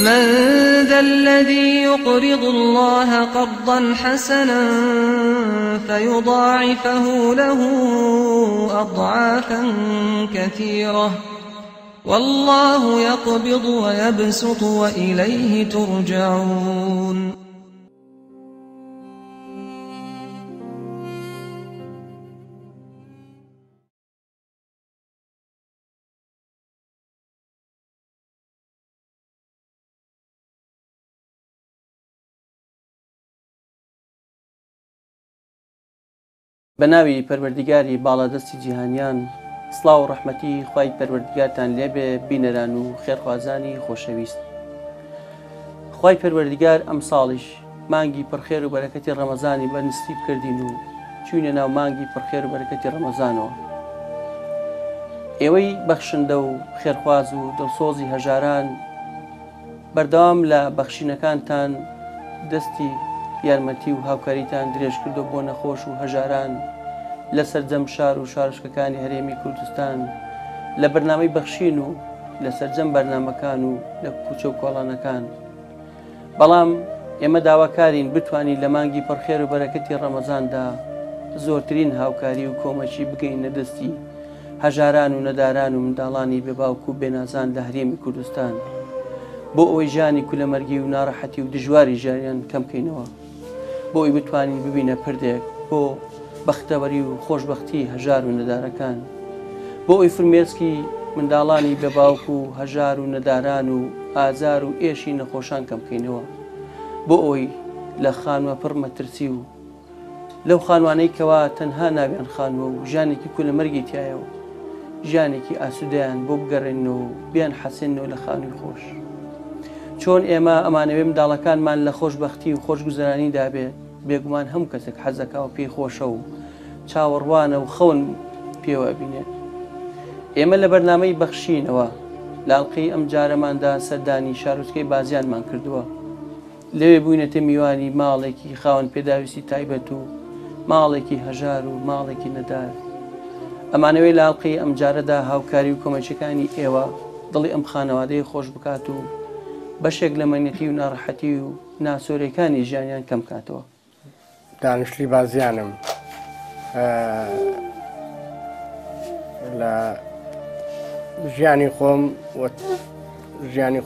من ذا الذي يقرض الله قرضا حسنا فيضاعفه له أضعافا كثيرة والله يقبض ويبسط وإليه ترجعون. بەناوی پەروەردیگاری باڵادەستی جیهانیان، سڵاو و ڕەحمەتی خوای پەروەردیگارتان لێبێ بینەران و خێرخوازانی خۆشەویست. خوای پەروەردیگار ئەم ساڵیش مانگی پڕخێر و بەرەکەتی ڕەمەزانی بەنسیب کردین و چوینە ناو مانگی پڕخێر و بەرەکەتی ڕەمەزانەوە. ئێوەی بەخشندە و خێرخواز و دڵسۆزی هەژاران بەردەوام لە بەخشینەکانتان دەستی یارمەتی و هاوکاریتان درێژ کردو بۆ نەخۆش و هەژاران لە سەرجەم شار و شارشکەکانی هەرێمی کوردستان لە بەرنامەی بەخشین و لە سەرجەم بەرنامەکان و لە کوچە و کۆڵانەکان. بەڵام ئێمە داواکارین بتوانین لە مانگی پڕخێر و بەرەکەتی ڕەمەزاندا زۆرترین هاوکاری و کۆمەچی بگەینە دەستی هەژاران و نەداران و منداڵانی بێباوک و بێنازان لە هەرێمی کوردستان بۆ ئەوەی ژیانی کولەمەرگی و ناڕەحەتی و دژواری ژیانیان کەم بکەینەوە، بۆ ئەوی بتوانین ببینە پردێک بۆ بەختەوەری و خۆشببختی هەژار و نەدارەکان، بۆ ئەوی فرمێسکی منداڵانی بێباوک و هەژار و نەداران و ئازار و ئێشی نەخۆشان کەم بکەینەوە، بۆ ئەوەی لە خانوە پڕ مەترسی و لەو خانوانەی کەوا تەنها ناویان خانوە و ژیانێکی کولەمەرگی تایە و ژیانێکی ئاسوودەیان بۆ بگەڕێنەوە و بیان حەسێنەوە لە خانووی خۆش. چۆن ئێمە ئەمانەوێ منداڵەکانمان لە خۆشببختی و خۆشگوزەرانی دابێت، بێگومان هەموو کەسێک حەزەکە و پێی خۆشە و چاوەڕوانە و خەون پێوە بینێت. ئێمە لە بەرنامەی بەخشینەوە لاڵقەی ئەم جارەماندا سەردانی شارۆچکەی بازیانمان کردووە. لەوێ بووینەتە میوانی ماڵێکی خاوەن پێداویستی تایبەت و ماڵێکی هەژار و ماڵێکی نەدار. ئەمانەوەی لاڵقەی ئەم جارەدا هاوکاری و کۆمەچەکانی ئێوە دڵی ئەم خانەوادەی خۆش بکات و بەشێک لە مەنێتی و ناڕەحەتی و ناسۆرەکانی ژیانیان کەم کاتەوە. دانیشتری بازیانم لە ژیانی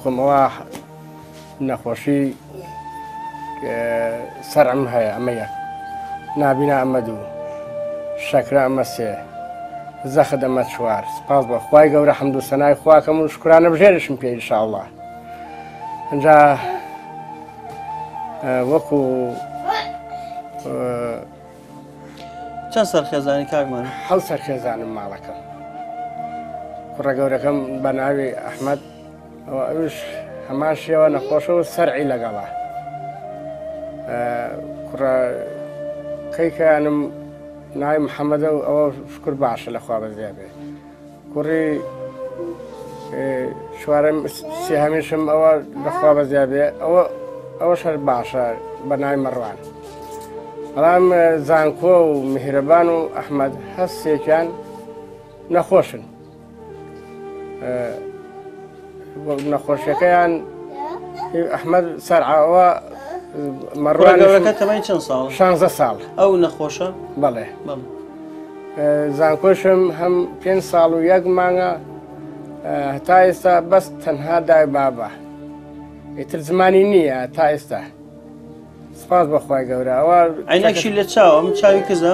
خۆم ئەوە نەخۆشی سەرم هەیە، ئەمەیە نابینا ئەمە دوو، شەکرە ئەمە سێ، زەخت ئەمە چوار. سپاس بە خوای گەورە حەمد و سەنای خواکەم و شکرانە بژێرشم پێ ئینشاءڵڵا. ئەنجا وەکو چەند سەرخێزانی کاکمان؟ 7 سەرخێزانم ماڵەکەم. کوڕە گەورەکەم بە ناوی ئەحمەد، ئەوش هەمان شێوە نەخۆشە و سەرعی لەگەڵا. کوڕە کەیکانم ناوی محەممەدە و ئەوە شکر باشە لەخوا بەزیێ بێ. کوڕی شوارم سێهەمیشم ئەوە لەخوا بەزیێ بێ، ئەوە شەر باشە بە ناوی مەڕوان. بەڵام زانکۆ و میهرەبان و ئەحمەد هەستێکیان نەخۆشن. نەخۆشیەکەیان ئەحمەد سەرعاوە مەڕوانەکە تەمای چەند ساڵ؟ 16 ساڵ. ئەو نەخۆشە؟ بەڵێ. زانکۆشم هەم 5 ساڵ و 1 مانگە تا ئێستا بەس تەنها دای بابە، ئیتر زمانی نییە تا ئێستا. سپاس بەخوای گەورە. ئەوە عینەکشی لە چاوە؟ ئەم چاوی کزە؟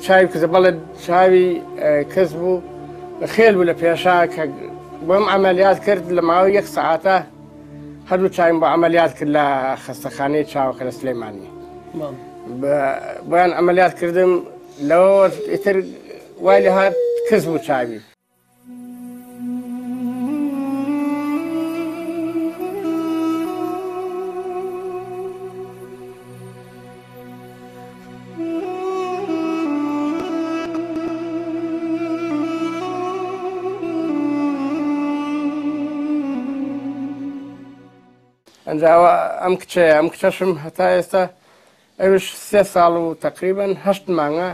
چاوی کزە، بەڵێ چاوی کەس بوو، خێل بوو لە پێشا کە بۆم ئەمەلیات کرد لە ماوەی 1 سەعاتە هەردوو چاویم بۆ ئەمەلیات کرد لە خەستەخانەی چاوەکە لە سلێمانی. بۆیان ئەمەلیات کردم، لەوە ئیتر وای لە هات کەس بوو چاوی. ئەنجاوە ئەم کچەشم هەتا ئێستا ئەوش 3 ساڵ و تقریبەن 8 مانگە،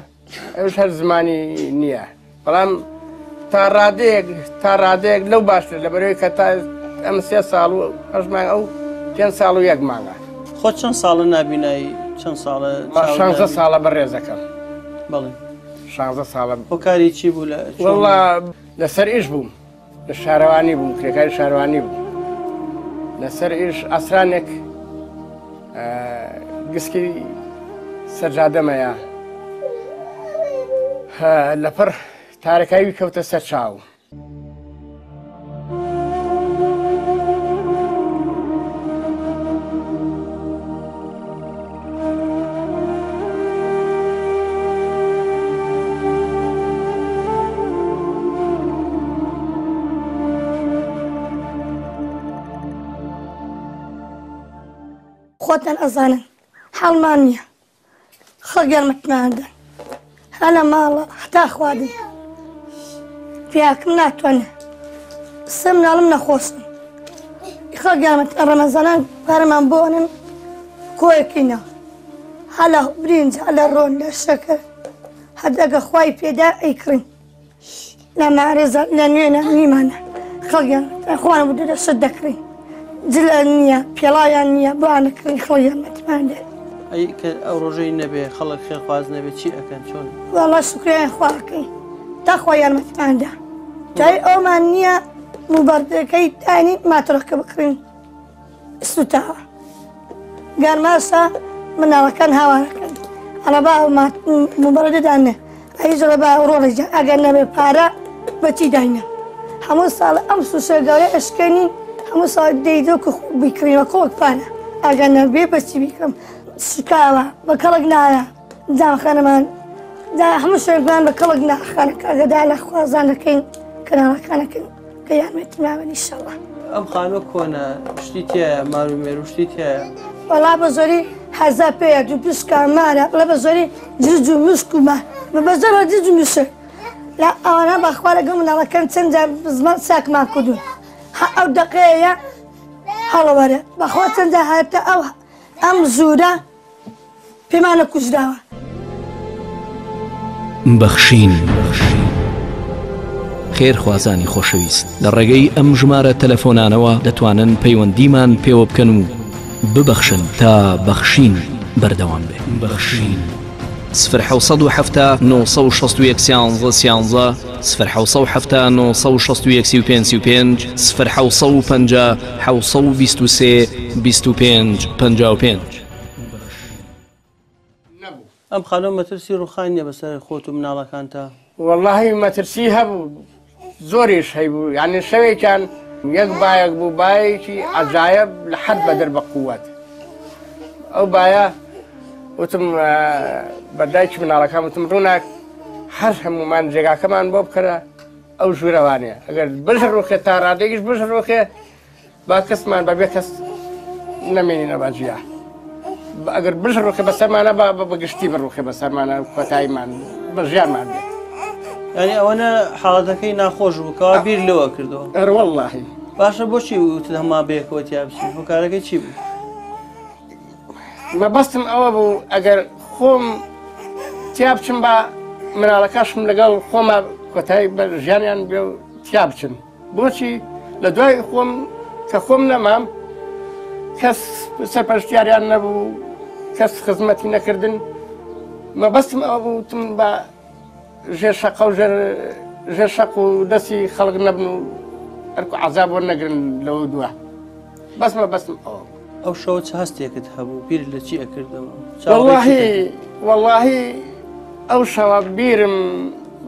ئەوش هەر زمانی نییە. بەڵام تا ڕادەیەک لەو باشتر لەبەرەوەی کە تا ئەم 3 ساڵ و 8 مانگ ئەو 5 ساڵ و 1 مانگە. خۆ چەند ساڵە نبینایی چەند ساڵە 16 ساڵە بەڕێزەکەم. بەڵێ 16 ساڵە. هۆکاری چی بوو لە والله لەسەر ئیش بووم لە شارەوانی بووم کرێکاری شارەوانی بوو لەسەر ئیش ئاسرانێک گسکی سەرجادەمەیە لەپڕ تارەکاوی کەوتە سەر چاو. خۆتان ئەزانن حەڵمان نییە خەڵک یارمەتیماندەن هەلە ماڵە هەتا خوادن پیاکم ناتوانێ سێ مناڵم نەخۆشن خەڵک یارمەتی ڕەمەزانان پارەمان بۆنن کۆیەکینە هەلە برنج هەلە ڕۆن لە شەکەر هەدەگە خوای پێدا ئەیکڕین لە مارێزە لە نوێنە نیمانە خەڵک یارمەتی خوانە بوو دەشت دەکڕین جل نییە پێڵایان نییە بانەکەی خەڵک یارمەتیماندێ ئەی کە ئەو ڕۆژەی نەبێ خەڵک خێرخواز نەبێت چی ئەەکەن چۆن؟ وەڵا شکریان خواکەی داخوا یارمەتیماندا جای ئەومان نییە موبەردەکەی دانی ماتۆڕەکە بکڕین سوتاوە گەرماشە مناڵەکان هاوارەکەن ئەڵە با موبەردەدانێ ئەیژڵە با ڕۆڵێجا ئەگەر نەبێ پارە بەچی داینە هەموو ساڵە ئەم سوشە گەورە ئەشکێنی هەموو ساڵ دەیدۆ کە بیکڕینەوە کۆک پارە ئەگەر نەبێ بەچی بیکەم شکاوە بە کەڵک نایە جامخانەمان هەموو شوێنمان بە کەڵک ناخانەکە ئەگەدا لە خوازانەکەین کەناڵەکانەکەن کە یارمەتیماوە ئینشەڵڵا. ئەم خانوە کۆنە شتی تایە مارومێر و شتی تایە وەڵا بە زۆری هەزا پێیە دوو پسکە مارە بڵێ بە زۆری جرج و مشک و مار بە زۆرە جرج و مشک لە ئەوانە بەخوا لەگەڵ مناڵەکان چەند جار زمان چاکمان کردوون ئەو دەقەیە هەڵەوەرە بەخوا چەند جار هاتە ئەم زوورە پێمانە کوژراوە. بەخشین خێرخوازانی خۆشەویست لە ڕێگەی ئەم ژمارە تەلەفۆنانەوە دەتوانن پەیوەندیمان پێوە بکەن و ببەخشن تا بەخشین بەردەوام بێ. بەخشین 0 961 11 0 965 0 723 25 55. ئەم خانۆ مەترسی ڕووخان نیە بەسەر خۆت و مناڵەکان تا واللهی مەترسی هەبوو زۆریش هەیبوو یعنی شەوێکیان یەک بایەک بوو بایەکی عەجایب لە حەد بەدر بە قووەت ئەو بایە وتم بەدایکی مناڵەکان وتم ڕووناک هەر هەمومان جێگاکەمان بۆ بکەرە ئەو ژوورەوانەیە ئەگەر بژڕۆکێ تا ڕادێکیش بژڕۆکێ با کەسمان بەبێ کەس نەمێنینە باجیا ئەگەر بژڕۆکێ بەسەرمانە بەگشتی بڕۆکێ بەسەرمانە کۆتاییمان بە ژیانمان بێت. ینی ئەوەنە حاڵەتەکەی ناخۆش بوو کەوا بیر لەوە کردەوە. وەڵڵاهی باشە بۆچی وت هەما بەیەکەوە تیا بچین هۆکارەکەی چی بوو؟ مەبەستم ئەوە بوو ئەگەر خۆم تیا بچم بە مناڵەکەشم لەگەڵ خۆمە کۆتایی بە ژیانیان بێ و تیا بچن بۆچی لە دوای خۆم کە خۆم نەمام کەس سەرپەرشتیاریان نەبوو کەس خزمەتی نەکردن مەبەستم ئەوە بوو وتم بە ژێر شەقە و ژێر شەق و دەستی خەڵک نەبن و ئەرک و عەزاب وەرنەگرن لەوە دووە بەس مەبەستم ئەوە. ئەو شەوە چ هەستێکت هەبوو بیر لە چی ئەکردەوە؟ واللهی ئەو شەوە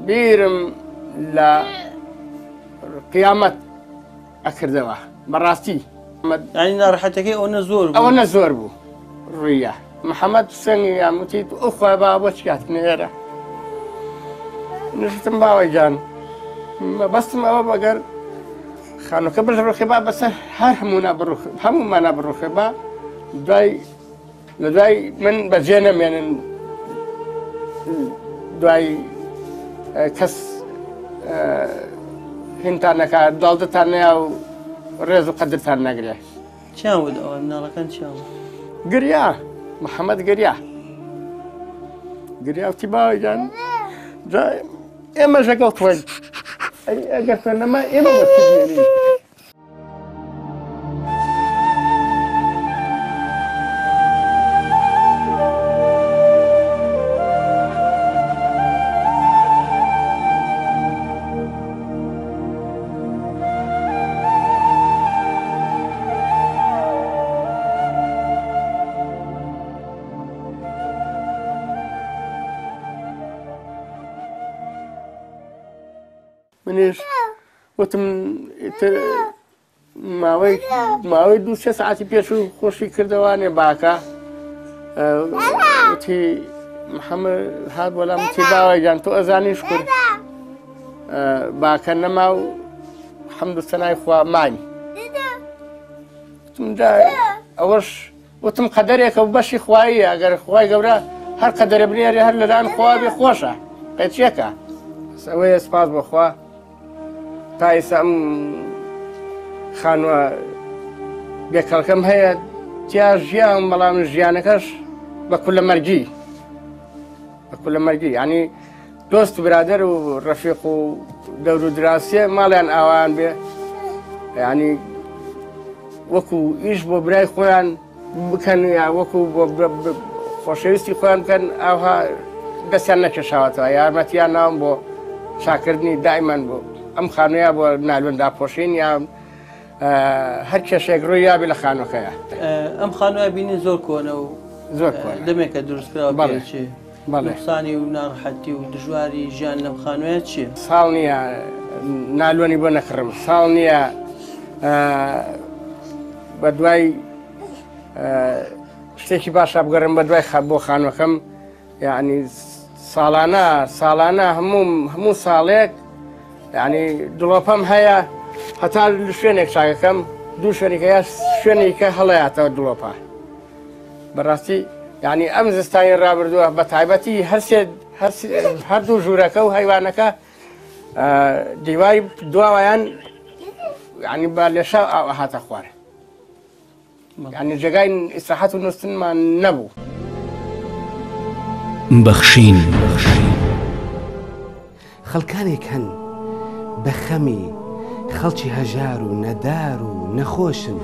بیرم لە قیامەت ئەکردەوە بەڕاستی ینی ناڕەحەتەکەی ئەوە زۆر ئەوە زۆر بوو ڕوویە محەممەد سەنگی یاموتی ئەوخوا با بۆ چیاتنە ئێرە نشتم باوەی جان بەستم ئەوە بەگەر خانووکە بژڕۆخێ با بەسەر هەر هەمومانە بڕۆخێ با لە دوای من بەجێ نەمێنن دوای کەس هینتان نەکات داڵدتان نیا و ڕێز و قەدرتان نەگرێ. چیان بود ئەوە مناڵەکان چیان گریا محەممەد گریا وتی باوەی جان ئێمە ژەگەڵ تۆی ئەگەر نەما ئێمە منیش وتم ماوەی 2-3 ساعتی پێش و خۆشی کردەوانێ باکە وتی محەممەد هات وەڵام وتی باوەیان تۆ ئەزانیش کورد باکە نەما و حەمد و سەنای خوا ماین ئەوەش وتم قەدەرێکە و بەشی خواییە ئەگەر خوای گەورە هەر قەدەرە بنێری هەر لەلایەن خوا بێ خۆشە قەچێکە ئەوەیە سپاس بەخوا تا ئێستا ئەم خانووە بێکەڵکەم هەیە تیا ژیان بەڵام ژیانەکەش بە کولە مەرگی ینی دۆست و برادەر و ڕەفیق و دەور و دراسیە ماڵیان ئاوایان بێ ینی وەکو ئیش بۆ برای خۆیان بکەن یا وەکو خۆشەویستی خۆیان بکەن ئاوها دەستیان نەکێشاوەتەوە یارمەتیان ناوم بۆ شاکردنی دائیمان بۆ ئەم خانوویە بۆ نالوێندا پۆشین یا هەر کێشێک ڕووی یابێ لە خانووەکەیە ئەم خانووە بینی زۆر کۆنە و زۆر دەمێکە دروستکراوە چێ نوقسانی و ناڕەحەتی و دژواری ژیان لەم خانوویە چیە؟ ساڵ نییە نالوێنی بۆ نەکڕم ساڵ نییە بە دوای شتێکی باشە بگەڕم بە دوای بۆ خانووەکەم یعنی ساڵانە هەموو ساڵێک ینی دڵۆپەم هەیە هەتا شوێنێک چاکەکەم دوو شوێنێکە شوێنێکە هەڵەیاتەوە دڵۆپە بەڕاستی ینی ئەم زستانی ڕابردووە بە تایبەتی هەردوو ژوورەکە و هەیوانەکە دیواری دواوایان ینی با لێشا هاتە خوارد ینی جێگای ئیسراحەت و نووسنمان نەبوو بەخشین خەڵکانێک هەن بە خەمی خەڵکی هەژار و نەدار و نەخۆشن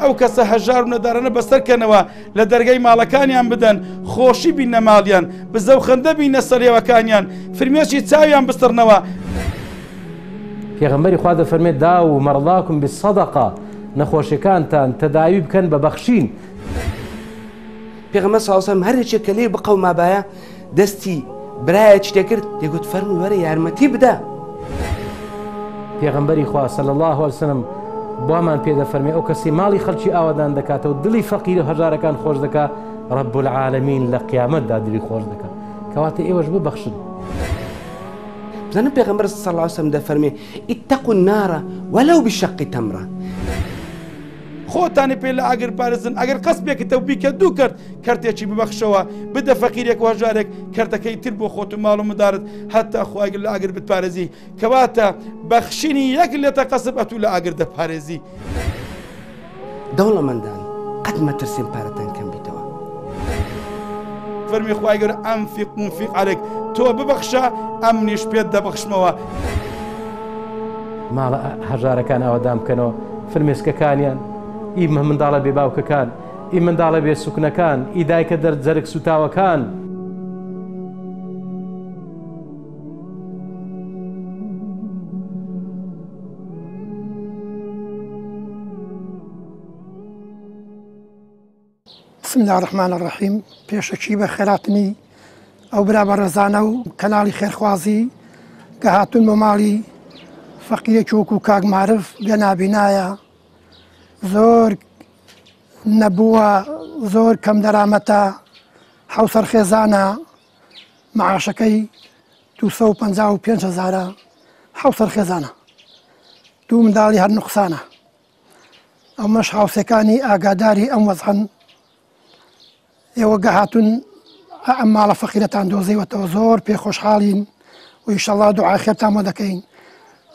ئەو کەسە هەژار و نەدارانە بەسەرکەنەوە لە دەرگای ماڵەکانیان بدەن خۆشی بینە ماڵیان بزە و خەندە بینە سەرێوەکانیان فرمێشی چاویان بستڕنەوە پێغەمبەری خوا دەفەرمێت دا و مەڕڵاکم بسەدەقە نەخۆشیەکانتان تەداوی بکەن بە بەخشین پێغەمبەر صلی الله علیه و سلم هەرێکێک کە لێ بقە و مابایە دەستی برایەکی دەکرد دەگوت فەرمووی وەرە یارمەتی بدە پێغەمبەری خوا صلی الله علیه و سلم بۆمان پێدەفەرمێ ئەو کەسی ماڵی خەڵکی ئاوادان دەکاتەوە دڵی فەقیر و هەژارەکان خۆش دەکات رب العالمین لە قیامەتدا دڵی خۆش دەکات کەواتە ئێوەش ببەخشن بزانم پێغەمبەر صلی الله علیه و سلم دەفەرمێ اتقوا النار ولو بشق تمرة خۆتانی پێ لە ئاگر پارێزن ئەگەر قەسبێکتە و بیکە دوو کرد کەرتێکی ببەخشەوە بدە فەقیرێک و هەژارێک کەرتەکەی تر بۆ خۆت و ماڵ و مدارت هەتا خواگر لە ئاگر بتپارێزی کەواتە بەخشینی یەک لێتە قەسب ئەتوو لە ئاگر دەپارێزی دەوڵەمەندان قەت مەترسێن پارەتان کەم بیتەوە فەرمی خواگر ئەنفیق منفیق عەلەیک تۆ ببەخشە ئەم نیش پێت دەبەخشمەوە ماڵە هەژارەکان ئاوادان بکەنەوە فرمێسکەکانیان ئی منداڵە بێ باوکەکان ئی منداڵە بێ سوکنەکان ئی دایکە دەرجەرگ سوتاوەکان بسم الله الرحمن الرحیم پێشەکی بە خێراتنی ئەو برا بە ڕێزانە و کەناڵی خێرخوازی کە هاتوون بۆ ماڵی فەقیرێکی وەکو کاک معرف لە نابینایە زۆر نەبووە زۆر کەم دەرامەتە حوسەر خێزانە معاشەکەی 255,000 حوسەر خێزانە دوو منداڵی هەر نوقسانە ئەمەش حوسەکانی ئاگاداری ئەم وەزعن ئێوە گەهاتون ئەم ماڵە فەقیرەتان دۆزیوەتەوە زۆر پێخۆشحاڵین و ئینشەڵڵا دوعای خێرتان بۆ دەکەین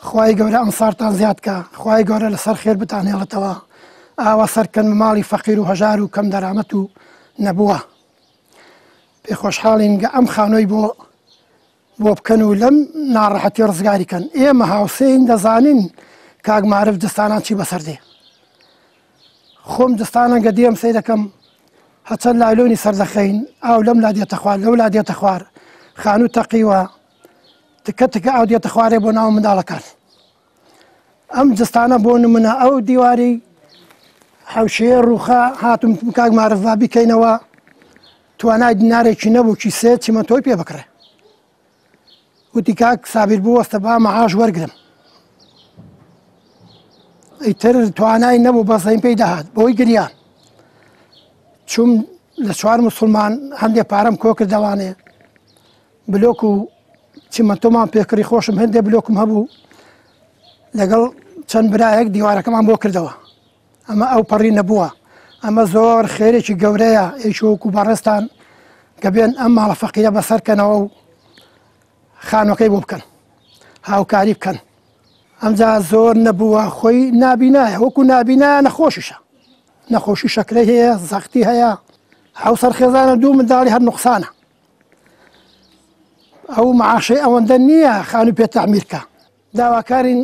خوای گەورە ئەنسارتان زیادکە خوای گەورە لەسەر خێر بتانهێڵێتەوە ئاوا سەرکەن ماڵی فەقیر و هەژار و کەم دەرامەت و نەبووە پێخۆشحاڵین گە ئەم خانۆی بۆ بکەن و لەم ناڕەحەتی ڕزگاری کەن ئێمە هاوسەین دەزانین کاک معرف دستانان چی بەسەردێ خۆم دستانە گە دێم سەی دەکەم هەچەند لایلۆنی سەردەخەین ئاو لەم لا دێتە خوار لەو لا دێتە خوار خانوو تەقیوە تکە تکە ئاو دێتە خوارێ بۆ ناو منداڵەکان ئەم جستانە بۆ نمونە ئەو دیواری حوشەیە ڕووخە هاتم کاک معرف وا بیکەینەوە، توانای دینارێکی نەبوو چی سێ چیمەتۆی پێ بکڕێ. وتی کاک سابیر بوەستە با مەعاش وەرگرم ئیتر توانای نەبوو بەزەیم پێی دەهات بۆی گریان چوم لە چوار مسلمان هەندێک پارەم کۆ کردەوانێ بلۆک و چیمەتۆمان پێکڕی خۆشم هەندێک بلۆکم هەبوو لەگەڵ چەند برایەک دیوارەکەمان بۆ کردەوە ئەمە ئەو پەڕی نەبووە ئەمە زۆر خێرێکی گەورەیە ئێشۆک و بەڕێستان کە بێن ئەم ماڵە فەقیرە بەسەرکەنەوە و خانوەکەی بۆ بکەن هاوکاری بکەن ئەمجا زۆر نەبووە خۆی نابینایە وەکو نابینایە نەخۆشیشە نەخۆشی شەکرەی هەیە زەختی هەیە حوسەر خێزانە دوو منداڵی هەر نوقسانە ئەو معاشەی ئەوەندە نییە خانووی پێ تەعمیرکە داواکارین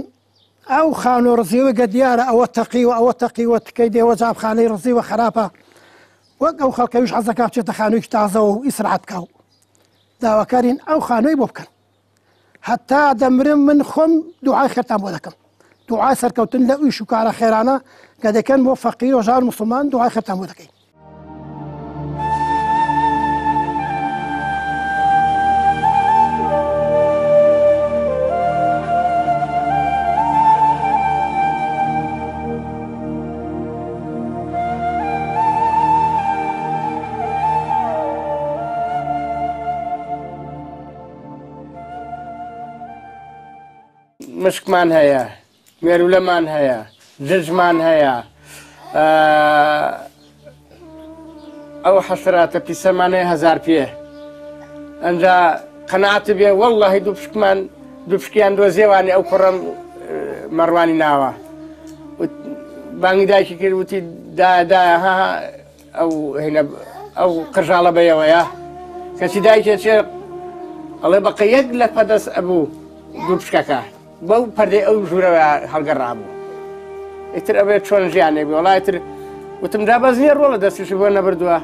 ئەو خانۆ ڕزیوەگە دیارە ئەوە تەقیوە ئەوە تەقیوە تکەی دێوە جابخانەی ڕزیوە خراپە وەک ئەو خەڵکەویش حەزەکە بچێتە خانوویی تازەوە و ئیسرعەت بکە و داواکارین ئەو خانووی بۆ بکەن هەتا دەمرم من خۆم دوعای خێرتان بۆ دەکەم دوعای سەرکەوتن لە ئیش و کارە خێرانە کە دەکەن بۆ فەقیر و ژار موسڵمان دوعای خێرتان بۆ دەکەین مشکمان هەیە مێرولەمان هەیە درژمان هەیە ئەو حەسراتە پیسەمانەیە 1000 پێ ئەنجا قەناعەت بێ وەڵڵاهی دوو پشکمان دوو پشکیان دۆزیێوانی ئەو کوڕم مەڕوانی ناوە بانگی دایکی کرد وتی دایە ها ئەو هینە ئەو قژاڵە بەیەوەیە کەچی دایکێ چێ ئەڵێ بەقە یەک لە پەدەست ئەبوو دوو پشکەکە بەو پەردەی ئەو ژوورەوە هەڵگەڕابوو ئیتر ئەوێت چۆن ژیانێ بێ وەڵای تر وتم دابەز نییە ڕۆڵە دەستیشی بۆ نەبردووە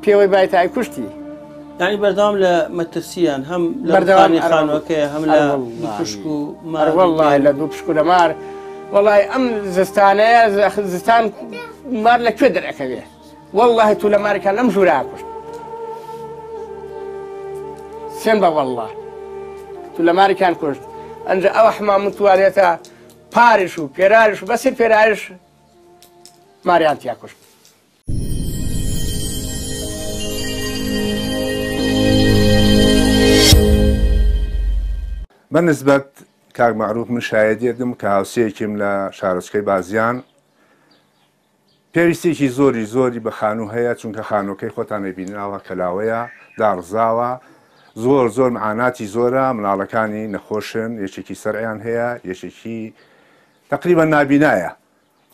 پێوەی بایتای کوشتی یعنی بەردەوام لە مەترسیان هەم لە بەردەوانی خانوەکەی هەم لە پشک و مار وەڵڵاهی لە دوو پشک و لە مار وەڵای ئەم زستانەیە زستان مار لەکوێ دەرەکەوێ وەڵڵاهی تو لە مارێکان لەم ژوورا کوشت سێن بە وەڵڵا تو لە مارێکان کوشت ئەنجا ئەوە حمام توانێتە پارش و پێراش و بەسێ پێراش ماریان تیا کوشت بەنسبەت کاک معروف من شایەدێتم کە هاوسەیەکیم لە شارۆچکەی بازیان پێویستێکی زۆری بە خانوو هەیە چونکە خانووکەی خۆتان نەبینراوە کەلاوەیە داڕزاوە زۆر معاناتی زۆرە مناڵەکانی نەخۆشن یەکێکی سەرعیان هەیە یەکێکی تقریبا نابینایە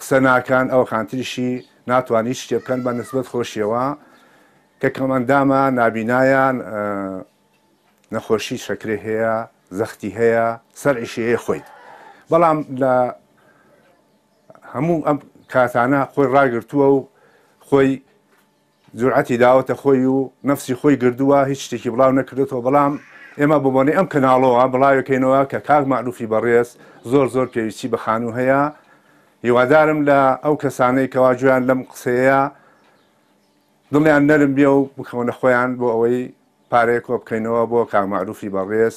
قسە ناکەن ئەو خانتریشی ناتوانانی شتێ بکەن بە نسبەت خۆشیەوە کە کەمەندامە نابینایان نەخۆشی شەکرێ هەیە زەختی هەیە سەرعیشی هەیە خۆی بەڵام لە هەموو ئەم کاتانە خۆی ڕاگرتووە و خۆی جورعەتی داوەتە خۆی و نەفسی خۆی گردووە هیچ شتێکی بڵاو نەکردێتەوە بەڵام ئێمە ببوونی ئەم کەناڵەوە بڵاوەکەینەوە کە کاک معروفی بەڕێز زۆر پێویستی بە خانوو هەیە هیوادارم لە ئەو کەسانەی کەوا گویان لەم قسەیە دڵیان نەرم بێ و بکەونە خۆیان بۆ ئەوەی پارەیە کۆ بکەینەوە بۆ کاک معروفی بەڕێز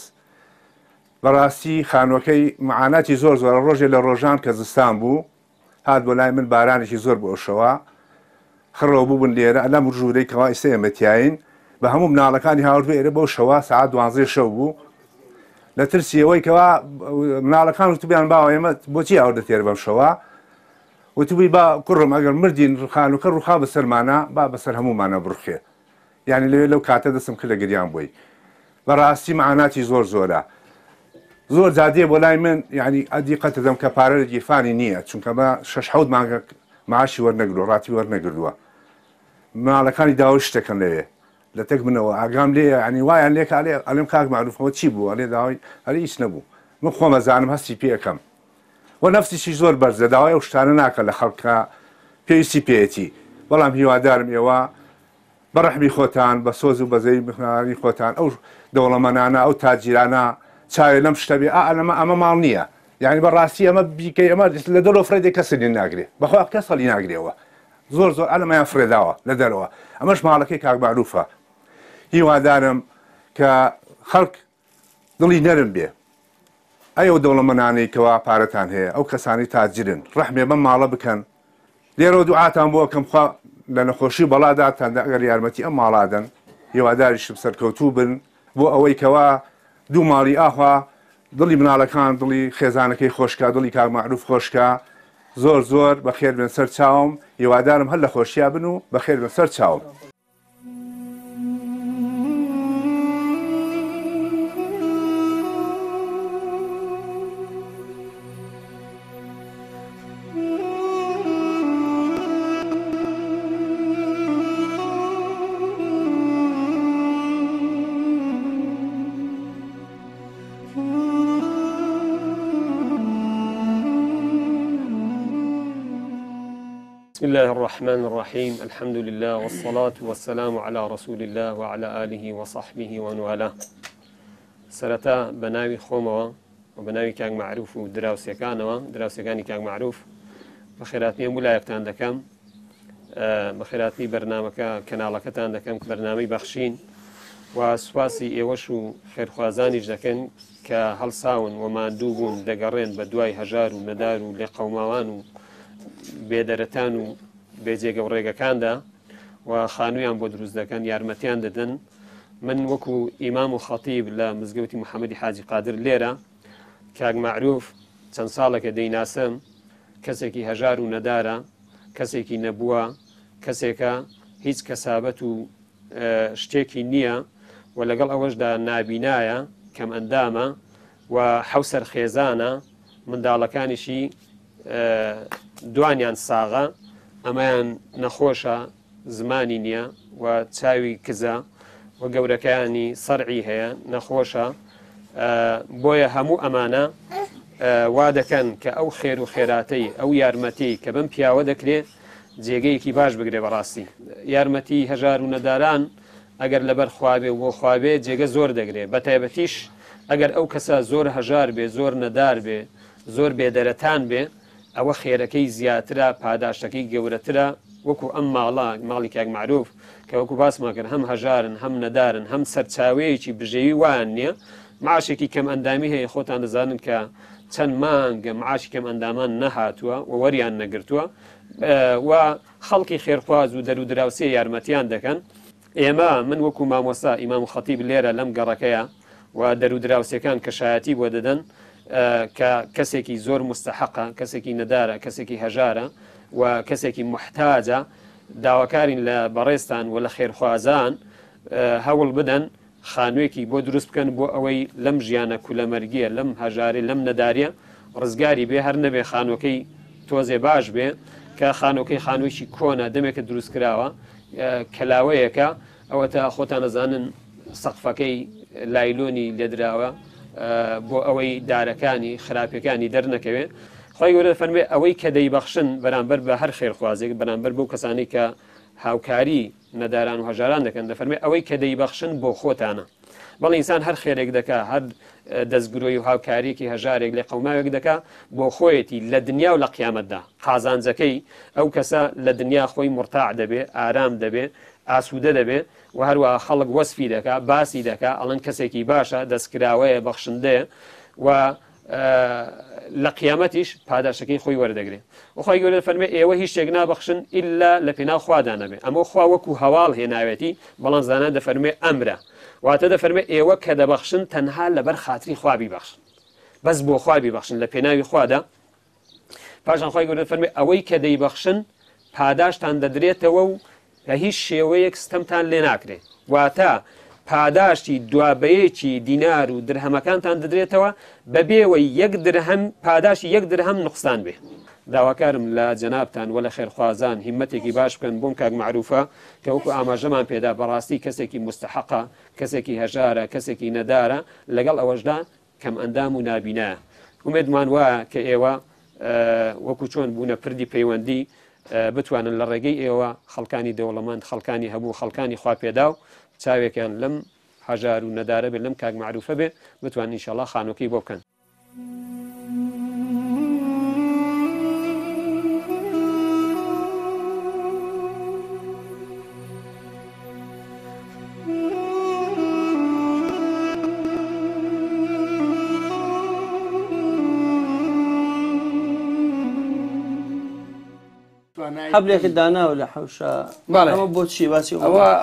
بەڕاستی خانووەکەی معاناتی زۆر ڕۆژێ لە ڕۆژان کە زستان بوو هات بۆ لای من بارانێکی زۆر بۆ ئەوشەوە خڕەوە بووبن لێرە لەم ژوورەی کەوا ئێستا ئێمەتیاین بە هەموو مناڵەکانی هاوردێرە بەو شەوە سعات 12 شەو بوو لە ترسیەوەی کەوا مناڵەکان وتبیان باوە ئێمە بۆچی هاوردە تێر بەم شەوە وتبووی با کوڕم ئەگەر مردین خانووکە ڕووخا بەسەرمانە با بەسەر هەمومانە بڕخێ یعنی لەوێ لەو کاتە دەستم کرد لە گریان بووی بەڕاستی معاناتی زۆرە زۆر جادێ بۆ لای من یعنی ئەدیقەتە دەم کە پارە گیرفانی نییە چونکە بە 6 مانگە معاشی وەرنەگرۆ ڕاتی وەرنەگردووە مناڵەکانی داوای شتەکەن لەوێ لە تەک منەوە ئاگام لێ ینی وایان لێک ئەلێم کاک معروفەوە چی بوو ئەلێ داوای هەر هیچ نەبوو من خۆمەزانم هەستی پێەکەم وە نەفسیشی زۆر بەرزە داوای ئەو شتانە ناکە لە خەڵکە پێویستی پێێتی بەڵام هیوادارم ئێوە بەڕەحمی خۆتان بە سۆز و بەزەی بخناری خۆتان ئەو دەوڵەمەنانە ئەو تاجیرانە چاوێ لەم شتە بێ ئەمە ماڵ نییە یعنی بەڕاستی ئەمە بیکەی ئەمە لە دەرەوە فرێدێک کەسێنی ناگرێ بەخوا کەس هەڵی ناگرێەوە زۆر ئەلەمەیان فرێداوە لە دەرەوە ئەمەش ماڵەکەی کاک معروفە هیوادارم کە خەڵک دڵی نەرم بێ ئەو دەوڵەمەندانەی کەوا پارەتان هەیە ئەو کەسانی تاجرن ڕەحمێ بەم ماڵە بکەن لێرە دوعاتان بۆ کەم خوا لە نەخۆشی بەڵاداتاندا ئەگەر یارمەتی ئەم ماڵادەن هێواداریشم سەرکەوتوو بن بۆ ئەوەی کەوا دوو ماڵی ئاخوا دڵی مناڵەکان دڵی خێزانەکەی خۆشکە دڵی کاک معروف خۆشکە زۆر زۆر بەخێر بن سەر چاوم هێوادارم هەر لە خۆشییا بن و بەخێر بن سەر چاوم. بسم الله الرحمن الرحيم الحمد لله والصلاة والسلام على رسول الله وعلى آله وصحبه ومن سرتا بناوي خوموا وبناوي كان معروف دراوسيكاني كان معروف بخيراتني ملايكتان دكم بخيراتني برنامج كنالكتان دكم برنامج بخشين وسواسي ايوشو خير خوازاني دكن كهلساون وما دوبون دقرين بدواي هجار وندار لقوموان بێدەرەتان و بێجێگە و ڕێگەکاندا و خانوویان بۆ دروست دەکەن یارمەتیان دەدەن من وەکو ئیمام و خەتیب لە مزگەوتی محەممەدی حاجی قادر لێرە کاک معروف چەند ساڵێکە دەیناسم کەسێکی هەژار و نەدارە کەسێکی نەبووە کەسێکە هیچ کەسابەت و شتێکی نییە و لەگەڵ ئەوەشدا نابینایە کەم ئەندامە و حەوسەر خێزانە منداڵەکانیشی دوانیان ساغا ئەمایان نەخۆشە زمانی نییە و چاوی کزە و گەورەکانی سەرعی هەیە نەخۆشە بۆیە هەموو ئەمانە وا دەکەن کە ئەو خێر و خێراتەی ئەو یارمەتی کە بم پیاوە دەکرێت جێگەیەکی باش بگرێ بەڕاستی یارمەتی هەژار و نەداران ئەگەر لەبەر خواابێ و بۆ خواابێ جێگە زۆر دەگرێت بە تایبەتیش ئەگەر ئەو کەسە زۆر هەژار بێ زۆر نەدار بێ زۆر بێدەرەتان بێ ئەوە خێرەکەی زیاترە پاداشتەکەی گەورەترە وەکو ئەم ماڵی کاک معروف کە وەکو باسمان کرد هەم هەژارن هەم نەدارن هەم سەرچاوەیەکی بژێوی وان نییە معاشێکی کەم ئەندامی هەیە خۆتان دەزانن کە چەند مانگە معاشی کەم ئەندامان نەهاتووە و وەریان نەگرتووە و خەڵکی خێرخواز و دەرودراوسێ یارمەتیان دەکەن ئێمە من وەکو مامۆستا ئیمام و خەتیب لێرە لەم گەڕەکەیە و دەرودراوسەکان کە شایەتی بۆ دەدەن کە کەسێکی زۆر مستحقە کەسێکی نەدارە کەسێکی هەژارە و کەسێکی محتاجە داواکارین لە بەڕێستان و لە خێرخوازان هەوڵ بدەن خانوویەکی بۆ دروست بکەن بۆ ئەوەی لەم ژیانە کولەمەرگیە لەم هەژاری لەم نەداریە ڕزگاری بێ هەر نەبێ خانووەکەی تۆزێ باش بێ کە خانووەکەی خانوویشی کۆنە دەمێکە دروست کراوە کەلاوەیەکە ئەوە تا خۆتان نەزانن سەقفەکەی لایلۆنی لێدراوە بۆ ئەوەی دارەکانی خراپەکانی دەرنەکەوێت خۆی گەورە فەرمێ ئەوەی کە دەیبەخشن بەرامبەر بە هەر خێرخوازێک بەرامبەر بەو کەسانی کە هاوکاری نەداران و هەژاران دەکەن دەفەرمێ ئەوەی کە دەیبەخشن بۆ خۆتانە بەڵ ئینسان هەر خێرێک دەکا هەر دەستگرۆی و هاوکاریەکی هەژارێک لە قەوماوێک دەکا بۆ خۆیەتی لە دنیا و لە قیامەتدا قازانجەکەی ئەو کەسە لە دنیا خۆی مرتاع دەبێ ئارام دەبێ ئاسوودە دەبێت و هەروە خەڵک وەسفی دەکا باسی دەکا ئەڵەن کەسێکی باشە دەستکراوەیە بەخشندەیە و لە قیامەتیش پاداشەکەی خۆی وەردەگرێت وخۆی گەورە فەرمێ ئێوە هیچ شتێک نابەخشن ئللا لە پێناو خوادا نەبێ ئەمە خوا وەکو هەواڵ هێناوێتی بەڵام زانان دەفەرمێ ئەمرە واتە دەفەرمێ ئێوە کە دەبەخشن تەنها لەبەر خاتری خوا بیبەخشن بەس بۆ خوا بیبەخشن لە پێناوی خوادا پاشان خۆی گەورە فەرمێ ئەوەی کە دەیبەخشن پاداشتان دەدرێتەوە و لە هیچ شێوەیەک ستەمتان لێ ناکرێت واتە پاداشتی دوابەیەکی دینار و درهەمەکانتان دەدرێتەوە بەبێەوەی یەک درهەم پاداشی یەک درهەم نقصان بێ داواکارم لە جەنابتان وە لە خێرخوازان هیمەتێکی باش بکەن بۆم کاک معروفە کە وەکو ئاماژەمان پێدا بەڕاستی کەسێکی مستحقە کەسێکی هەژارە کەسێکی نەدارە لەگەڵ ئەوەشدا کەم ئەندام و نابینایە ومێدمان وایە کە ئێوە وەکو چۆن بوونە پردی پەیوەندی بتوانن لە ڕێگەی ئێوە خەڵکانی دەوڵەمەند خەڵکانی هەبوو خەڵکانی خوا پێدا و چاوێکیان لەم هەژار و نەدارە بێت لەم کاک معروفە بێ بتوان ئینشاءڵڵا خانووەکەی بۆ بکەن حەبلێکی داناوە لە حەوشە ئەمە بۆچی باسی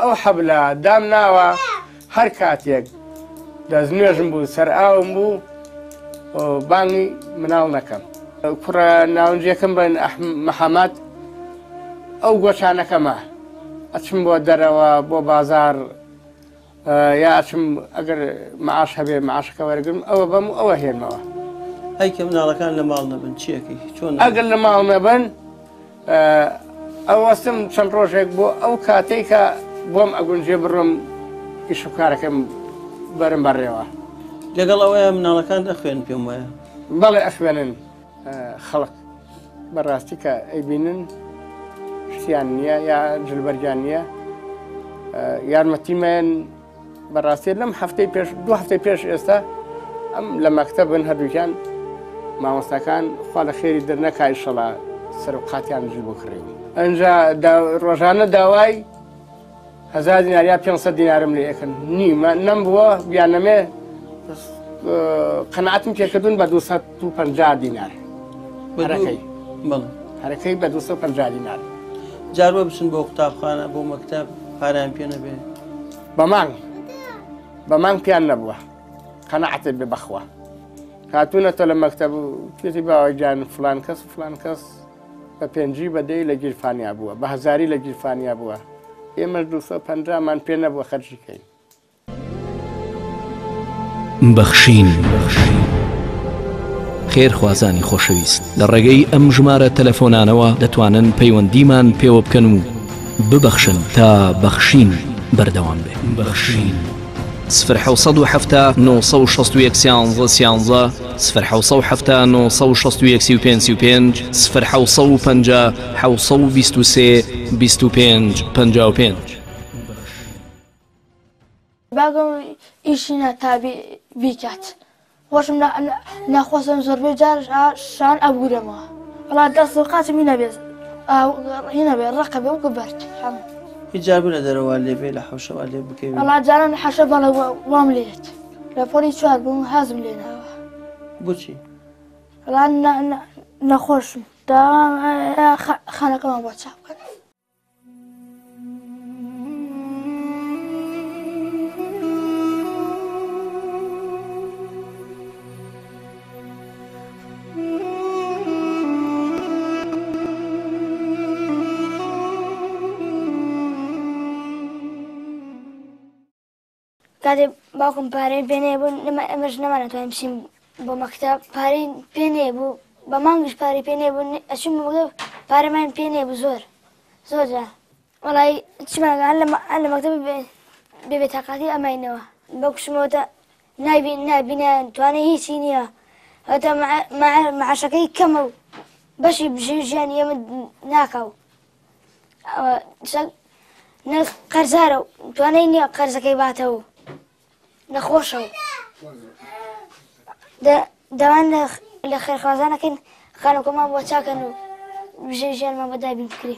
ئەو حەبلە دامناوە هەر کاتێک دەستنوێژم بوو سەر ئاوم بوو بانگی مناڵ نەکەم کوڕە ناونجێکم بن محەممەد ئەو گۆچانەکەمە ئەچم بۆ دەرەوە بۆ بازار یا ئەچم ئەگەر معاش هەبێ معاشەکە وەرگرم ئەوە بەم و ئەوە هێنمەوە ئەیکە مناڵەکان لە ماڵ نەبن چیەکەی چۆن ئەگەر لە ماڵ نەبن ئەوەستم چەند ڕۆژێک بۆ ئەو کاتێک کە بۆم ئەگونجێ بڕۆم ئیش و کارەکەم بەرم بەڕێوە لەگەڵ ئەوەیە مناڵەکان ئەخوێن پێم وایە بەڵێ ئەخوێنن خەڵک بەڕاستی کە ئەیبینن شتیان نییە یا جلبەرگیان نییە یارمەتیمەیان بەڕاستی لەم هەفتەی پێش دوو هەفتەی پێش ئێستا ئەم لە مەکتەبن هەردووکیان مامۆستاکان خوا لە خێری دەرنەکای شەڵا سەر و قاتیان ژ بۆ کڕێوی ئەنجا ڕۆژانە داوای 1000 دینار یا 500 دینارم لێ ئەکەن نیمە نەم بووە بیانەمێ قەنەعەتم پێکردون بە 250 دینار هەرەکەی بە 250 دینار جاروە بچن بۆ قوتابخانە بۆ مەکتەب پارەیان پێ نەبێ بە مانگ پیان نەبووە قەنەعەتت بێ بەخوا هاتوونەتە لە مەکتەب و توێتی باوای گیان فلان کەس بە پێنجی بەدەی لە گیرفانیا بووە بە 1000 لە گیرفانیا بووە ئێمە 250 مان پێ نەبووە خەرجیکەین بەخشین خێرخوازانی خۆشەویست لە ڕێگەی ئەم ژمارە تەلەفۆنانەوە دەتوانن پەیوەندیمان پێوە بکەن و ببەخشن تا بەخشین بەردەوام بێ بەخشین 0 961 11 0 965 0 723 25 55 باگم ئیشی نەتابی بیکات خۆشم ناخۆسم زۆربەی جارش شان ئەبوورەمەوە وڵات دەست و قاچمی نەبێت هینەبێ ڕقە بێ و گوبەرت هەموو هیچ جار بوو لە دەرەوە لێبێ لە حەوشەوە لێ بکەوی وڵات جاران حەشە بەڵێ وام لێت لە پۆلی 4 بووم هەزم لێناوە بۆچی؟ وڵات نەخۆشم خانەکەمان بۆ چاپ کرد کاتێ باوکم پارەی پێنێ بوو ئەمەش نەمانەتوانین بچین بۆ مەکتەب پارەی پێنێ بوو بە مانگش پارەی پێنێ بوو ئەچین بۆ پارەمان پێنێ بوو زۆر جار وەڵی چمانگە هەر لە مەکتەب بێبێتاقاتی ئەماینەوە بەکوشمەوەتە نابینە توانێ هیچی نییە هەتا مەعاشەکەی کەمە و بەشی ژیانی ئێمە ناکاو قەرزارە و توانەی نییە قەرزەکەی باتەوە نەخۆشە و دەوان لە خێرخوازانەکەین خانووکەمان بۆ چاکەن و ژیانمان بەدابین بکرێ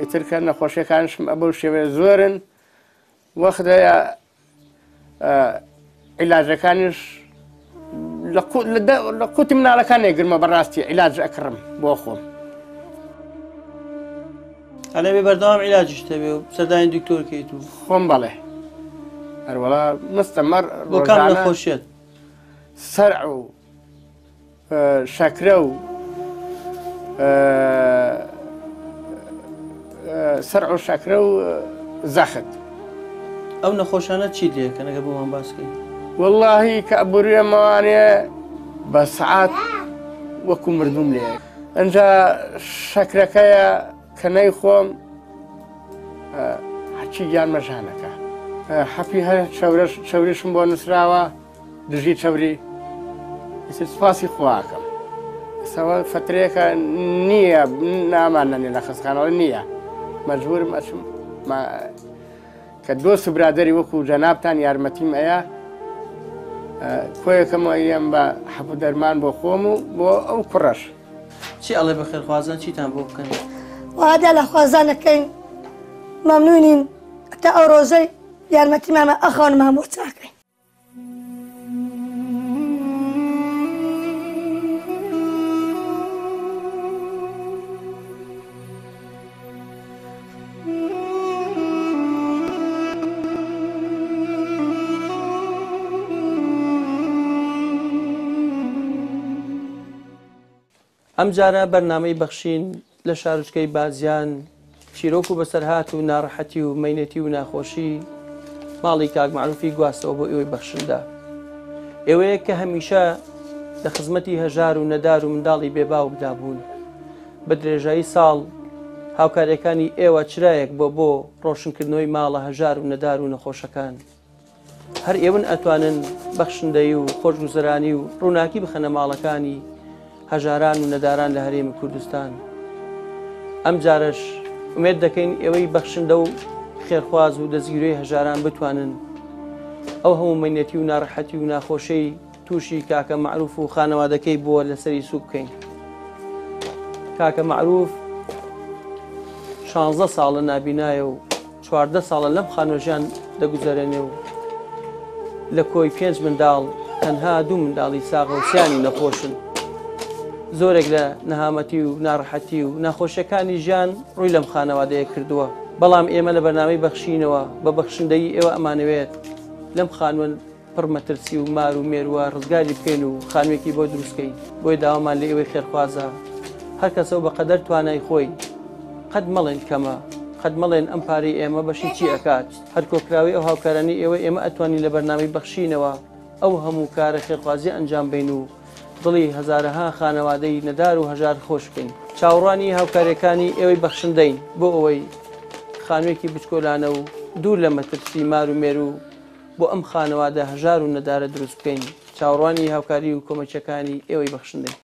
ئیتر کە نەخۆشیەکانشم ئەبەو شێوێ زۆرن وەختەیە عیلاجەکانیش لە قوتی مناڵەکان نێگرمە بەڕاستی عیلاج ئەکڕم بۆ خۆم ئەلێ بێ بەردەوام عیلاجش دەبێ و سەردانی دکتۆرکەیت و خۆم بەڵێ هەروەڵا مستەمەڕ بۆ کام نەخۆشیێت سەرع و شەکرە و سەرع و شەکرە و زەخت ئەو نەخۆشانە چی لێ کە نەگە بۆمان باسکەین واللهی کە ئەبووریەمەوانێ بە سعات وەکو مردوم لێ ئەنجا شەکرەکەیە کە نەی خۆم هەرچی گیان مەژانەکە حەپی هەر چەوریشم بۆ نووسراوە دژی چەوری سپاسی خواکەم ئێستا فترەیەکە نییە نامانەنێ لە خەستخانەوە نییە مەجبورم ئەچم کە دۆست و برادەری وەکو جەنابتان یارمەتیم ئەیە کۆیەکەمەوە ئەم بە حەبوو دەرمان بۆ خۆم و بۆ ئەو کوڕەش چی ئەڵێ بە خێرخوازان چیتان بۆ بکەن وادە لە خوازانەکەین مەمنونین تا ئەو ڕۆژەی یارمەتیمانە ئەخەونمان بۆ چاکەین. ئەم جارە بەرنامەی بەخشین لە شارچکەی بازیان چیرۆک و بەسەرهات و ناڕەحەتی و مەینەتی و ناخۆشی ماڵی کاک معروفی گواستەوە بۆ ئێوەی بەخشندا. ئێوەیە کە هەمیشە لە خزمەتی هەژار و نەدار و منداڵی بێبا و بدابوون. بە درێژایی ساڵ هاوکاریەکانی ئێوە چرایەک بۆ ڕۆشنکردنەوەی ماڵە هەژار و نەدار و نەخۆشەکان. هەر ئێون ئەتوانن بەخشندەی و خۆشگوزەرانی و ڕووناکی بخەنە ماڵەکانی هەژاران و نەداران لە هەرێمی کوردستان. ئەم جارش ئومێد دەکەین ئێوەی بەخشندە و خێرخواز و دەستگیرۆی هەژاران بتوانن ئەو هەموو مەینەتی و ناڕەحەتی و ناخۆشەی تووشی کاکە معروف و خانەوادەکەی بۆ لەسەری سووک بکەین. کاکە معروف 16 ساڵە نابینایە و 14 ساڵە لەم خانۆژیان دەگوزارێنێ و لە کۆی 5 منداڵ تەنها 2 منداڵی ساغە و سیانی نەخۆشن. زۆرێک لە نەهامەتی و ناڕەحەتی و ناخۆشیەکانی ژیان ڕووی لەم خانەوادەیە کردووە. بەڵام ئێمە لە بەرنامەی بەخشینەوە بە بەخشندەی ئێوە ئەمانەوێت لەم خانوەن پڕمەترسی و مار و مێروە ڕزگاری بکەین و خانوێکی بۆ دروستکەین. بۆی داوامان لە ئێوەی خێرخوازە هەر کەسەوە بە قەدەر توانای خۆی قەت مەڵێن کەمە، قەت مەڵێن ئەم پارەی ئێمە بەشی چی ئەکات. هەر کۆکراوی ئەو هاوکارانی ئێوە ئێمە ئەتوانین لە بەرنامەی بەخشینەوە ئەو هەموو کارە خێرخوازی ئەنجام بین و دڵی هەزارەها خانەوادەی نەدار و هەژار خۆش بکەین. چاوەڕوانی هاوکاریەکانی ئێوەی بەخشندەین بۆ ئەوەی خانوێکی بچکۆلانە و دوور لە مەترسی مار و مێر و بۆ ئەم خانەوادە هەژار و نەدارە دروست بکەین. چاوەڕوانی هاوکاری و کۆمەچەکانی ئێوەی بەخشندەین.